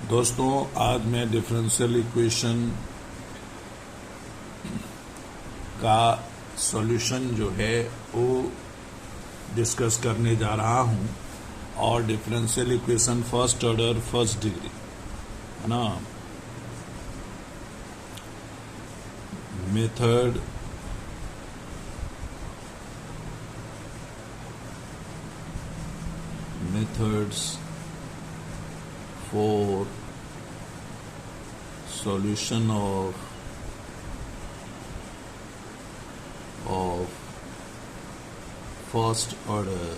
दोस्तों, आज मैं डिफरेंशियल इक्वेशन का सॉल्यूशन जो है वो डिस्कस करने जा रहा हूं। और differential equation first order first degree है ना, methods for solution of first order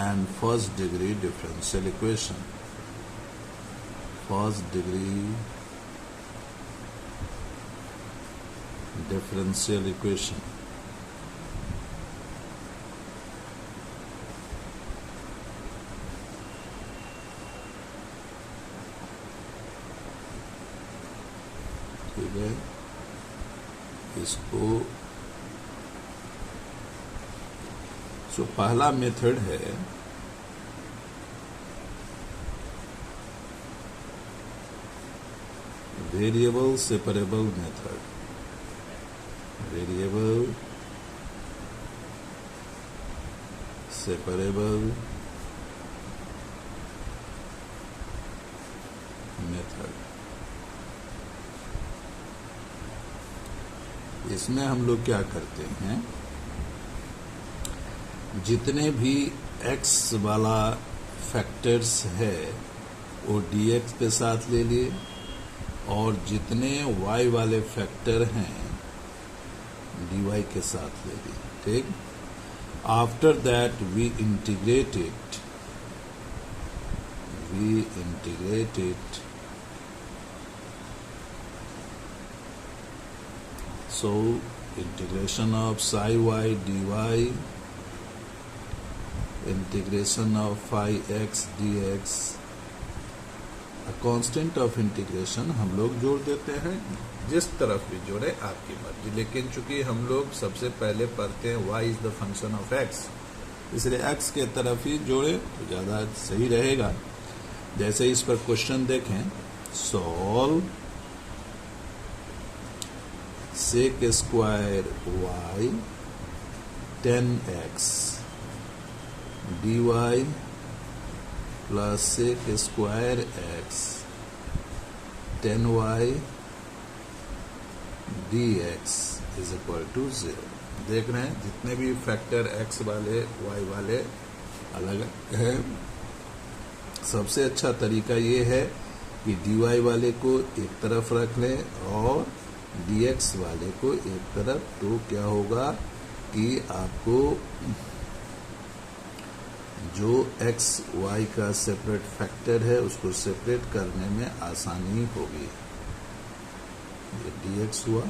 and first degree differential equation. First degree differential equation. ठीक है, इसको पहला मेथड है variable separable method. Variable separable method. इसमें हम लोग क्या करते हैं, जितने भी x वाला फैक्टर्स है वो dx के साथ ले लिए, और जितने y वाले फैक्टर हैं dy के साथ ले लिए। ठीक, after that we integrate it so integration of psi y dy, integration of phi x dx, a constant of integration हम लोग जोड़ देते हैं। जिस तरफ भी जोड़े आपकी मर्जी, लेकिन चूंकि हम लोग सबसे पहले पढ़ते हैं y is the function of x, इसलिए x के तरफ ही जोड़े तो ज्यादा सही रहेगा। जैसे इस पर क्वेश्चन देखें, solve sec square y 10x dy plus sec square x 10y dx is equal to 0। देख रहे हैं जितने भी फैक्टर x वाले y वाले अलग है, सबसे अच्छा तरीका ये है कि dy वाले को एक तरफ रख लें और dx वाले को एक तरफ। तो क्या होगा कि आपको जो x y का सेपरेट फैक्टर है उसको सेपरेट करने में आसानी होगी। ये dx हुआ,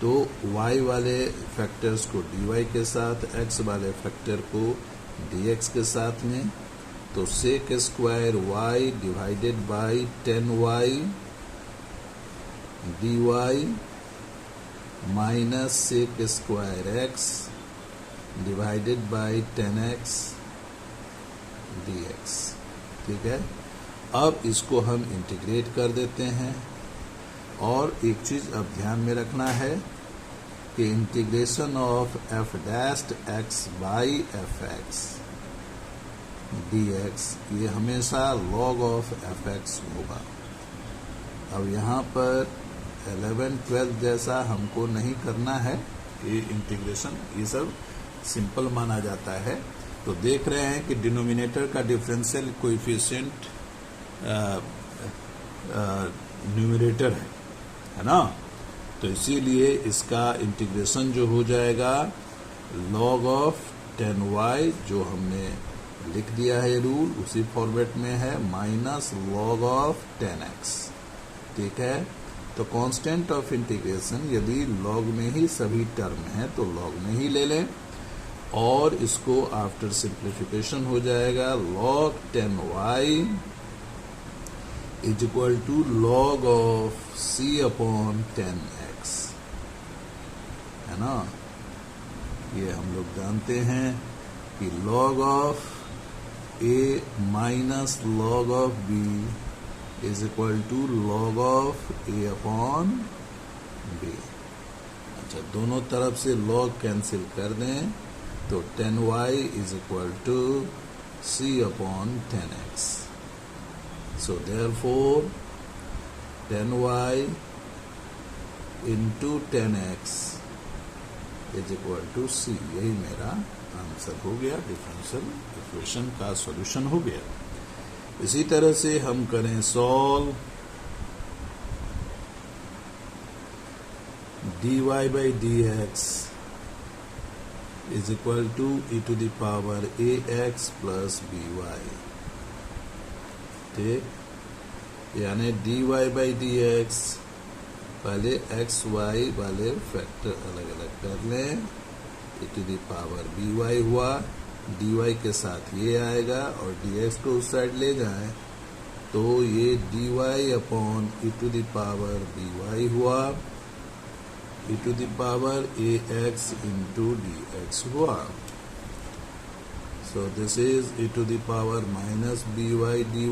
तो y वाले फैक्टर्स को dy के साथ, x वाले फैक्टर को dx के साथ में, तो sec square y divided by 10y dy minus sec square x divided by 10x dx। ठीक है, अब इसको हम इंटीग्रेट कर देते हैं। और एक चीज अब ध्यान में रखना है कि integration of f dashed x by fx dx ये हमेशा log ऑफ fx होगा। अब यहाँ पर 11-12 जैसा हमको नहीं करना है, ये इंटीग्रेशन ये सब सिंपल माना जाता है। तो देख रहे हैं कि डिनोमिनेटर का डिफरेंशियल कोएफिशिएंट न्यूमरेटर है ना, तो इसीलिए इसका इंटीग्रेशन जो हो जाएगा log ऑफ 10y, जो हमने लिख दिया है रूल उसी फॉर्मेट में है, माइनस log ऑफ 10x। ठीक है, तो कांस्टेंट ऑफ इंटीग्रेशन यदि लॉग में ही सभी टर्म है तो लॉग में ही ले लें, और इसको आफ्टर सिंप्लीफिकेशन हो जाएगा log 10y is equal to log of c upon 10x, है ना। ये हम लोग जानते हैं कि log of a minus log of b is equal to log of a upon b। अच्छा, दोनों तरफ से log कैंसिल कर दें तो 10y is equal to c upon 10x। So therefore 10y into 10x is equal to c। यही मेरा answer हो गया, डिफरेंशियल इक्वेशन का सॉल्यूशन हो गया। इसी तरह से हम करें solve dy by dx is equal to e to the power ax plus by। ठीक, यानी dy by dx पहले एक्स वाई वाले फैक्टर अलग अलग कर लें, e to the power by हुआ, dy के साथ ये आएगा और dx को उस साइड ले जाएं तो ये dy upon e to the power by हुआ, e to the power ax into dx हुआ। So this is e to the power minus by dy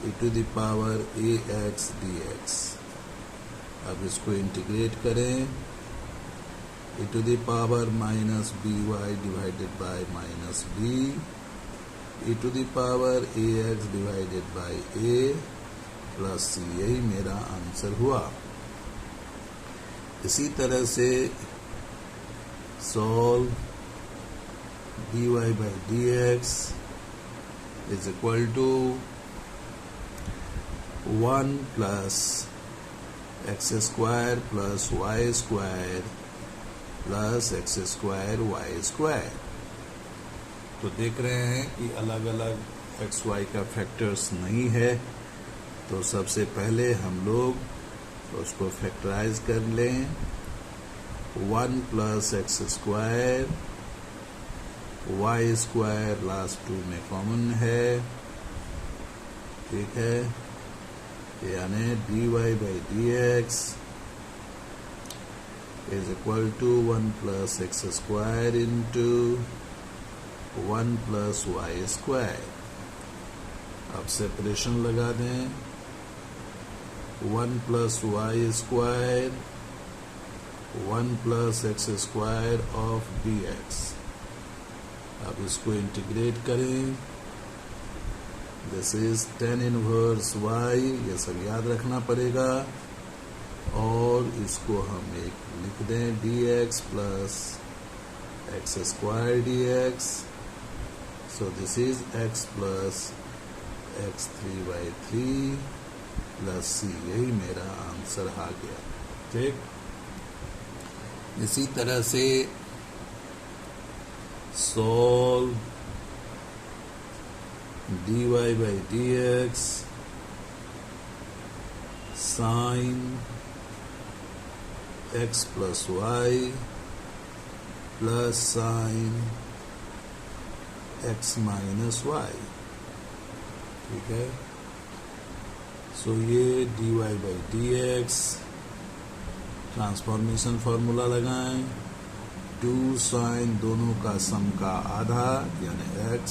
e to the power ax dx। अब इसको integrate करें, e to the power minus by divided by minus b e to the power ax divided by a plus c। यही मेरा answer हुआ। इसी तरह से solve dy by dx is equal to 1 plus x square plus y square plus x square y square. तो देख रहे हैं कि अलग अलग एक्स वाई का फैक्टर्स नहीं है, तो सबसे पहले हम लोग उसको फैक्टराइज कर लें। 1 plus x square y square last two में कॉमन है, ठीक है, यानी dy by dx is equal to 1 plus x square into 1 plus y square। अब सेपरेशन लगा दें, 1 plus y square 1 plus x square of dx। अब इसको इंटीग्रेट करें, this is tan inverse y, ये सब याद रखना पड़ेगा, और इसको हम एक लिख दें dx plus x square dx। So this is x plus x 3/3 plus c। यही मेरा आंसर आ गया। ठीक, इसी तरह से solve dy by dx sine x plus y प्लस साइन x माइनस y। ठीक है, सो ये dy by dx transformation formula लगाएं, 2 साइन दोनों का सम का आधा यानी x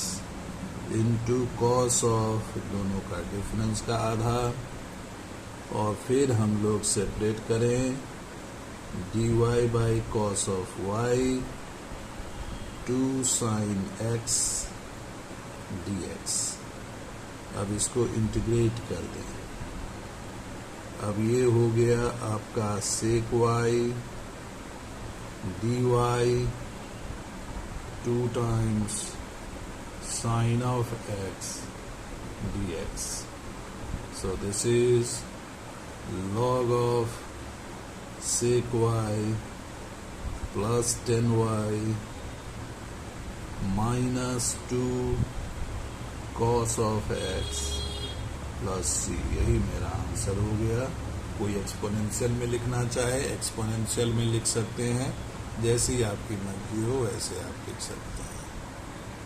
इंटू कॉस ऑफ दोनों का डिफरेंस का आधा, और फिर हम लोग सेपरेट करें dy by cos of y 2 sin x dx। अब इसको इंटीग्रेट कर दें, अब ये हो गया आपका sec y dy 2 times sin of x dx। So this is log of sec y plus 10y minus 2 cos of x plus c। यही मेरा आंसर हो गया। कोई एक्सपोनेंशियल में लिखना चाहे एक्सपोनेंशियल में लिख सकते हैं, जैसी आपकी मर्जी हो वैसे आप लिख सकते हैं।